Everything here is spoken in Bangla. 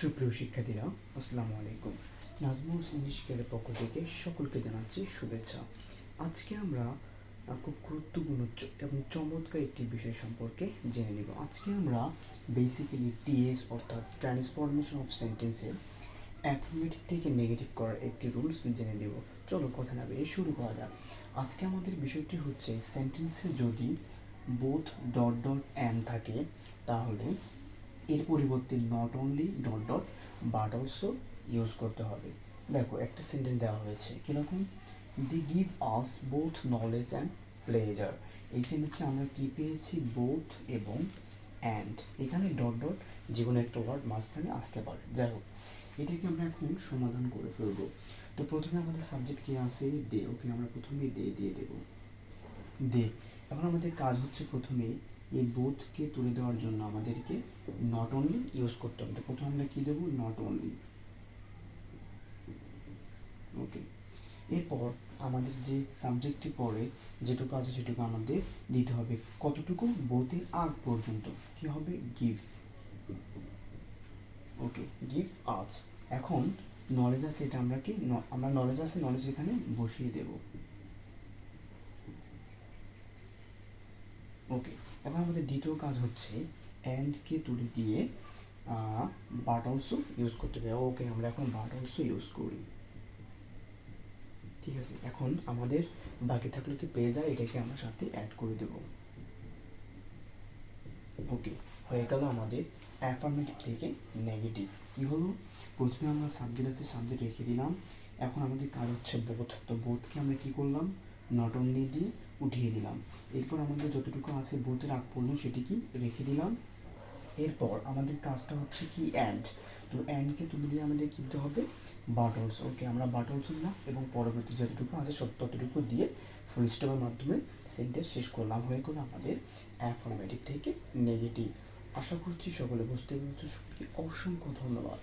সুপ্রিয় শিক্ষার্থীরা, আসসালামু আলাইকুম। নাজমুস ইংলিশ কেয়ারের পক্ষ থেকে সকলকে জানাচ্ছি শুভেচ্ছা। আজকে আমরা খুব গুরুত্বপূর্ণ এবং চমৎকার একটি বিষয় সম্পর্কে জেনে নেব। আজকে আমরা বেসিক্যালি টিএস অর্থাৎ ট্রান্সফরমেশন অফ সেন্টেন্সের অ্যাফার্মেটিভ থেকে নেগেটিভ করার একটি রুলস জেনে নেব। চলো কথা না বেরিয়ে শুরু করা যাক। আজকে আমাদের বিষয়টি হচ্ছে সেন্টেন্সে যদি বোথ ডট ডট অ্যান্ড থাকে তাহলে এর পরিবর্তে not only dot dot but also use করতে হবে। দেখো একটা সেন্টেন্স দেওয়া হয়েছে কীরকম, they give us both knowledge and pleasure. এই সেন্টেন্সে আমরা কী পেয়েছি, বোথ এবং অ্যান্ড। এখানে ডট ডট যে কোনো একটা ওয়ার্ড মাঝখানে আসতে পারে। যাই হোক, এটাকে আমরা এখন সমাধান করে ফেলবো। তো প্রথমে আমাদের সাবজেক্ট কী আছে, দে। ওকে, আমরা প্রথমে দে দিয়ে দেবো, দে। এখন আমাদের কাজ হচ্ছে প্রথমে এই বোথকে তুলে দেওয়ার জন্য আমাদেরকে নট অনলি ইউজ করতে হবে। প্রথমে আমরা কী দেবো, নট অনলি। ওকে, এরপর আমাদের যে সাবজেক্টটি পড়ে যেটুকু আছে সেটুকু আমাদের দিতে হবে। কতটুকু, বোথের আগ পর্যন্ত। কী হবে, গিভ। ওকে, গিভ আস। এখন নলেজ আছে, এটা আমরা কি আমরা নলেজ আছে, নলেজ এখানে বসিয়ে দেব। ওকে, এবার আমাদের দ্বিতীয় কাজ হচ্ছে অ্যান্ডকে তুলে দিয়ে বাট অলসো ইউজ করতে হবে। ওকে, আমরা এখন বাট অলসো ইউজ করি। ঠিক আছে, এখন আমাদের বাকি থাকলে কি পেয়ে যায়, এটাকে আমরা সাথে অ্যাড করে দেব। ওকে, হয়ে গেল আমাদের অ্যাফার্মেটিভ থেকে নেগেটিভ। কী হলো, প্রথমে আমরা সাবজেক্ট আছে, সাবজেক্ট রেখে দিলাম। এখন আমাদের কাজ হচ্ছে বোথ। তো বোথকে আমরা কী করলাম, নট অনলি দিয়ে উঠিয়ে দিলাম। এরপর আমাদের যতটুকু আছে বোথের আগ পর্যন্ত সেটি কি রেখে দিলাম। এরপর আমাদের কাজটা হচ্ছে কি, অ্যান্ড। তো অ্যান্ডকে তুলে দিয়ে আমাদের কী দিতে হবে, বাট অলসো। ওকে, আমরা বাট অলসো দিলাম এবং পরবর্তী যতটুকু আছে ততটুকু দিয়ে ফুল স্টপের মাধ্যমে সেন্টেন্স শেষ করলাম। হয়ে গেল আমাদের অ্যাফার্মেটিভ থেকে নেগেটিভ। আশা করছি সকলে বুঝতে পেরেছো। সবাইকে অসংখ্য ধন্যবাদ।